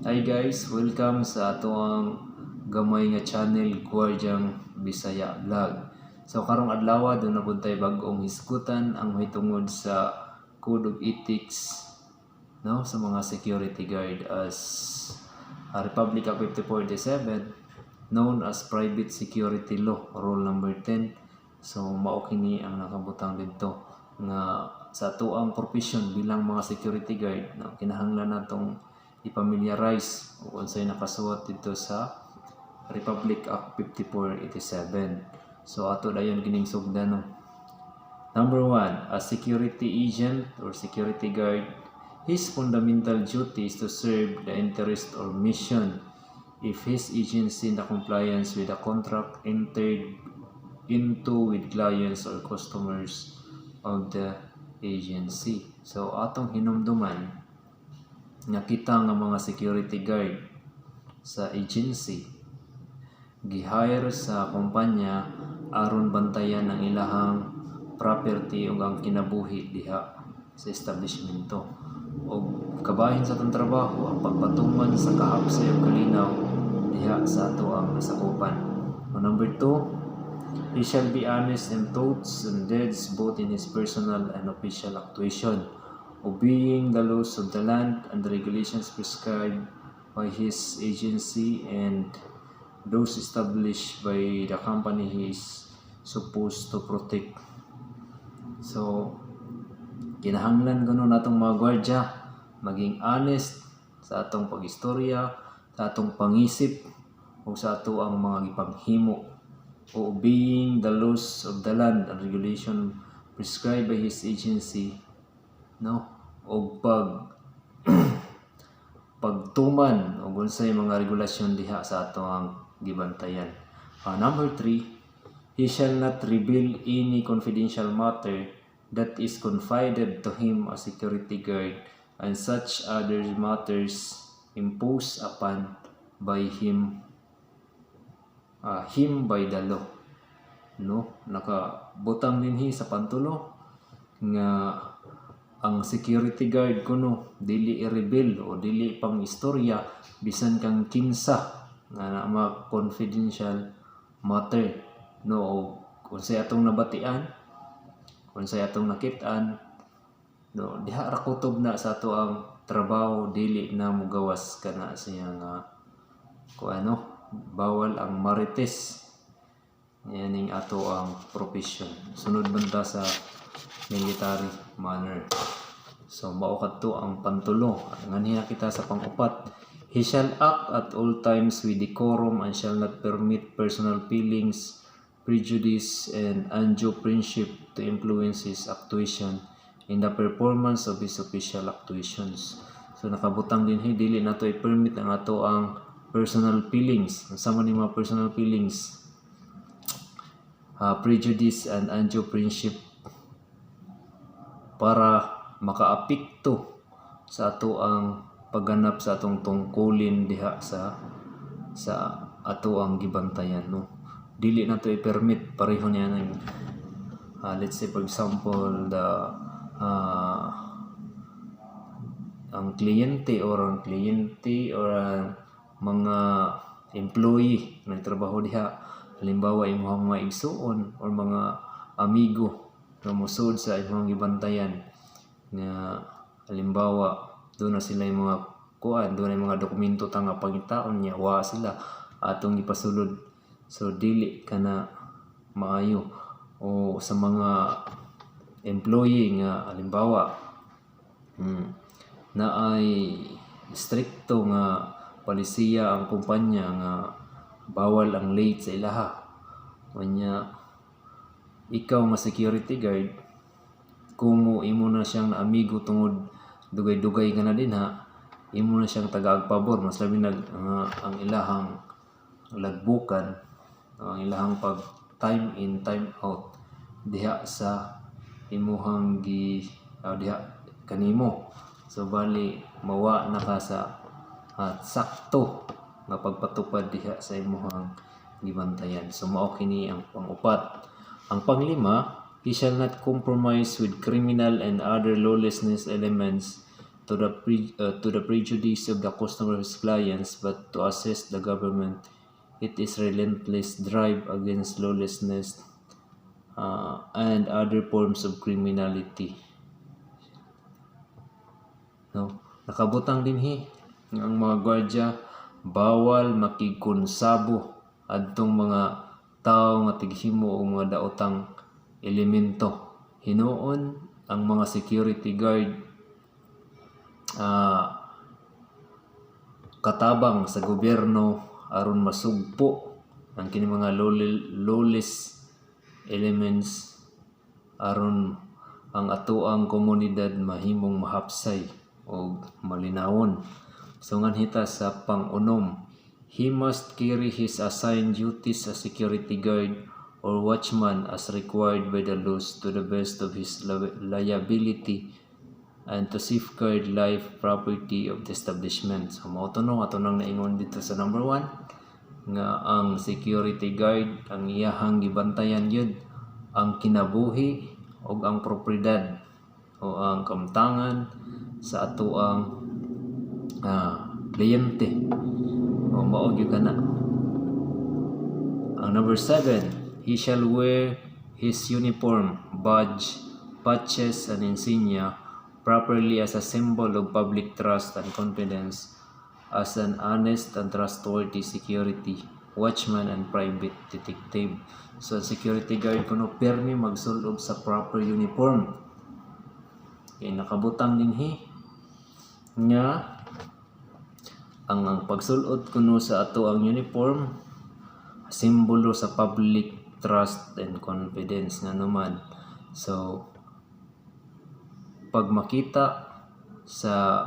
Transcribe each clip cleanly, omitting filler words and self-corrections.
Hi guys, welcome sa ato ang gamay nga channel Guardiang Bisaya Vlog. So karong adlaw do na pud tay bag-ong hisgutan ang mahitungod sa Code of Ethics no sa mga security guard as Republic Act 5487 known as Private Security Law Rule number 10. So mao kini ang nakabutang didto nga sa ato ang profession bilang mga security guard no, kinahanglan natong i-familiarize o unsay nakasuwat dito sa Republic Act 5487. So ato dayon kining sugdan no. Number 1, a security agent or security guard, his fundamental duty is to serve the interest or mission if his agency in the compliance with a contract entered into with clients or customers of the agency. So atong hinumduman nga kita nga mga security guard sa agency gi-hire sa kumpanya aron bantayan ang ilahang property ug ang kinabuhi diha sa establishmento. O kabahin sa atong trabaho ang pagpatuman sa kahapsay ug kalinaw diha sa ato ang nasakupan. Number 2, he shall be honest in thoughts and deeds both in his personal and official actuation, obeying the laws of the land and the regulations prescribed by his agency and those established by the company he is supposed to protect. So, kinahanglan gano'n natong mga gwardya maging honest sa atong pag-istorya, sa atong pangisip, o sa ato ang mga gipanghimo, obeying the laws of the land and regulation prescribed by his agency, no? O pagtuman o unsay mga regulasyon diha sa ato ang gibantayan. Number 3, he shall not reveal any confidential matter that is confided to him as security guard and such other matters imposed upon by him by the law. No, nakabutang dinhi sa pantulo nga ang security guard kuno dili i-reveal o dili pang istorya bisan kang kinsa nga mga confidential matter, no, o unsay atong nabatian, unsay atong nakit-an, no, diha ra kutob na sa ato ang trabaho, dili na mugawas kana siya nga bawal ang marites. Yan ang ato ang profession. Sunod banda sa military manner. So mao kadto ang pantulo. Ngani kita sa pang-upat, he shall act at all times with decorum and shall not permit personal feelings, prejudice, and undue friendship to influence his actuation in the performance of his official actuations. So nakabutang din dili nato i-permit ang ato ang personal feelings. Sama ni mga personal feelings, prejudice and undue friendship para makaapekto sa ato ang pagganap sa atong tungkulin diha sa ato ang gibantayan, no. Dili nato i-permit pareho niya ng let's say for example ang kliyente or mga employee na nagtrabaho diha, halimbawa imong mga igsuon or mga amigo na musud sa imong gibantayan nga halimbawa doon na sila yung mga doon na yung mga dokumento tanga pangitaon niya, wa sila atong ipasulod. So dili ka na maayo. O sa mga employee nga halimbawa na ay stricto nga palisiya ang kumpanya nga bawal ang late sa ilaha. Kanya ikaw nga security guard, kung imo na siyang amigo tungod dugay-dugay ka na din imo na siyang taga-agpabor, mas labi ang ilahang lagbukan, ang ilahang pag time in time out diha sa imuhang diha kanimo. So bali mawa na ka sa sakto nga pagpatupad diha sa imuhang gibantayan. So mao kini ang pang-upat. Ang pang-5, he shall not compromise with criminal and other lawlessness elements to the prejudice of the customer's clients, but to assist the government. It is relentless drive against lawlessness and other forms of criminality. No, nakabutang dinhi ang mga gwardya bawal makigkonsabo adtong mga tao nga tighimo og mga daotang elemento. Hinuon ang mga security guard katabang sa gobyerno aron masugpo ang kini mga lawless elements aron ang atoang komunidad mahimong mahapsay o malinawon. So nganhita sa pang-unom, he must carry his assigned duties as security guard or watchman as required by the laws to the best of his liability and to safeguard life, property of the establishment. So mao to no ato nang naingon dito sa number 1 nga ang security guard ang iyahang gibantayan yun ang kinabuhi o ang propriedad o ang kamtangan sa atoang kliyente. O mao gyud kana. Ang number 7, he shall wear his uniform, badge, patches, and insignia properly as a symbol of public trust and confidence, as an honest and trustworthy security, watchman, and private detective. So, security guard kuno permi magsulod sa proper uniform. Kaya nakabutang dinhi nga ang pagsulod kuno sa ato ang uniform simbolo sa public trust and confidence nga naman. So, pag makita sa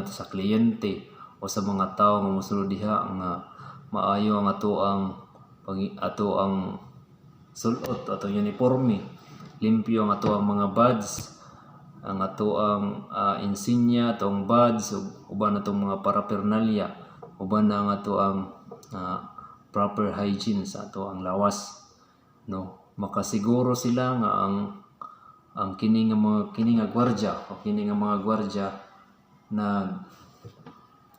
sa kliyente o sa mga tao nga mosulod diha nga maayo ang ato ang sulot ato uniforme, limpyo ang ato ang mga badge, ang ato ang insignia, atong badge, uban atong mga paraphernalia, uban na ang ato ang proper hygiene sa ato ang lawas, no, makasiguro sila nga ang kini nga gwardiya o kini nga mga gwardiya na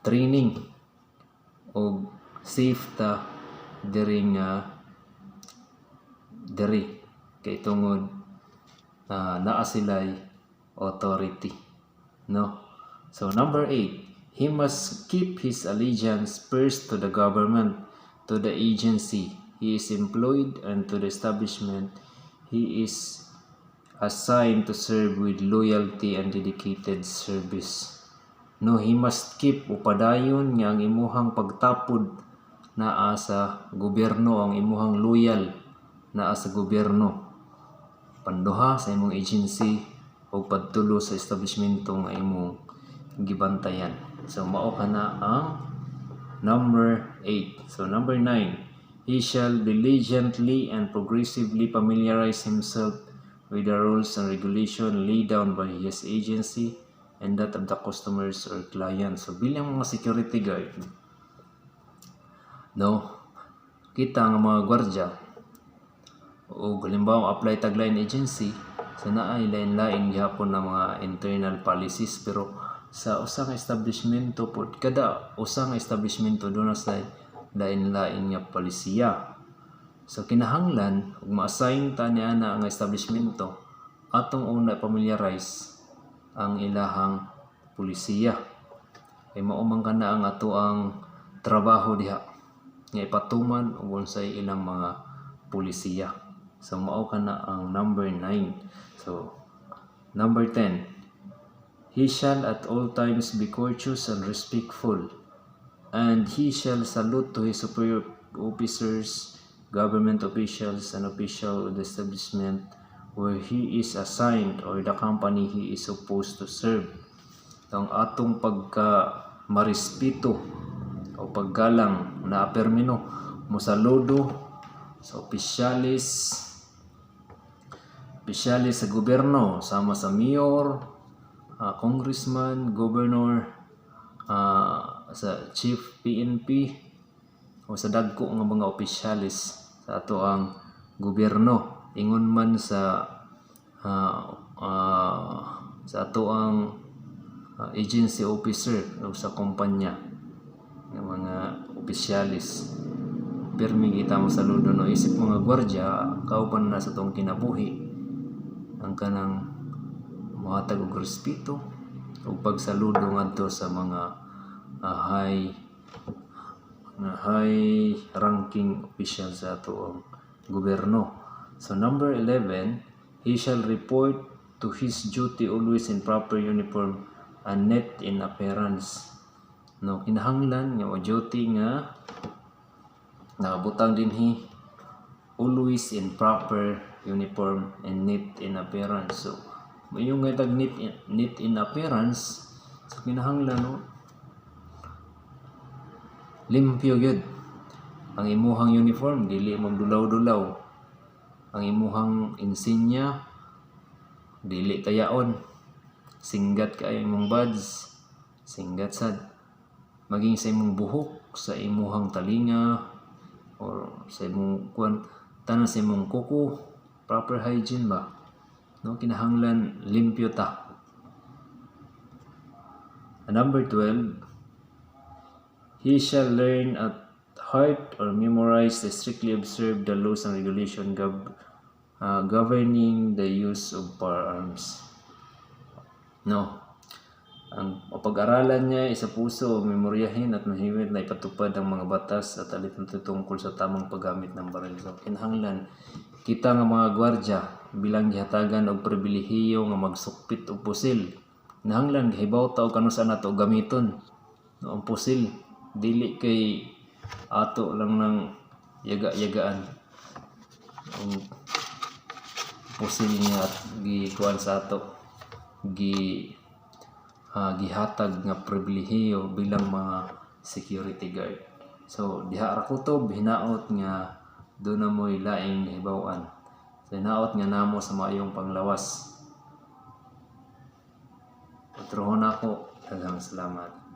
training o safe ta diri kay tungod naa sila'y authority, no. So number 8, he must keep his allegiance first to the government, to the agency he is employed, and to the establishment he is assigned to serve with loyalty and dedicated service. No, he must keep upadayon nga ang imuhang pagtapod naa sa gobyerno, ang imuhang loyal naa sa gobyerno, panduha sa imong agency o padtulo sa establishmento nga imong gibantayan. So mao kana ang number 8. So number 9, he shall diligently and progressively familiarize himself with the rules and regulation laid down by his agency and that of the customers or clients. So bilang mga security guard, no, kita nga mga gwardiya o halimbawa apply tagline agency, so naay lain-lain gihapon na mga internal policies, pero sa usang establishmento po, kada usang establishmento doon sa lain-lain nga polisiya. So kinahanglan ug ma-assign ta niya na ang establishmento atong una familiarize ang ilahang pulisiya. Kay mao man kana ang ato ang trabaho diha nga ipatuman ug unsay ilang mga pulisiya. So mao kana ang number 9. So number 10, he shall at all times be courteous and respectful, and he shall salute to his superior officers, government officials, and official of the establishment where he is assigned or the company he is supposed to serve. Ang atong marespeto o paggalang na permino mosaludo sa opisyalis sa gobyerno, sama sa mayor, congressman, governor, sa chief PNP o sa dagko nga mga opisyalis sa ato ang gobyerno, ingon man sa sa ato ang agency officer o sa kumpanya ng mga opisyalis. Pirmi kita mo saludo no isip mga gwardya kauban na sa tong kinabuhi ang kanang mohatag og respeto ug pagsaludo ngadto sa mga high ranking official sa ato ang gobyerno. So number 11, he shall report to his duty always in proper uniform and neat in appearance. No, kinahanglan nga o duty nga nakabutang dinhi always in proper uniform and neat in appearance. So mayong nga tag neat in appearance, so kinahanglan no limpyo gyud ang imuhang uniform, dili magdulaw-dulaw. Ang imuhang insignia dili kayaon, singgat kaayo imong badge, singgat sad. Maging sa imong buhok, sa imuhang talinga or sa imong tanan sa imong kuko, proper hygiene ba, no? Kinahanglan limpyo ta. Number 12, he shall learn at heart or memorize the strictly observe the laws and regulation governing the use of firearms. No, ang pag-aralan niya isa puso, memoryahin at mahimid na ipatupad ang mga batas at alitunto tungkol sa tamang paggamit ng baril. So kinahanglan kita nga mga gwardya bilang gihatagan og pribilehiyo nga magsukpit og pusil. Kinahanglan gihibaw ta og kanusa nato gamiton. No, ang pusil dili kay ato lang ng yaga-yagaan. Ang pusil niya at gikuan sa ato gihatag nga pribilehiyo bilang mga security guard. So diha ra kutob hinaot nga doon na mo'y laing nahibawan. So hinaot nga namo sa maayong panglawas. Patrohon ako. Daghang salamat.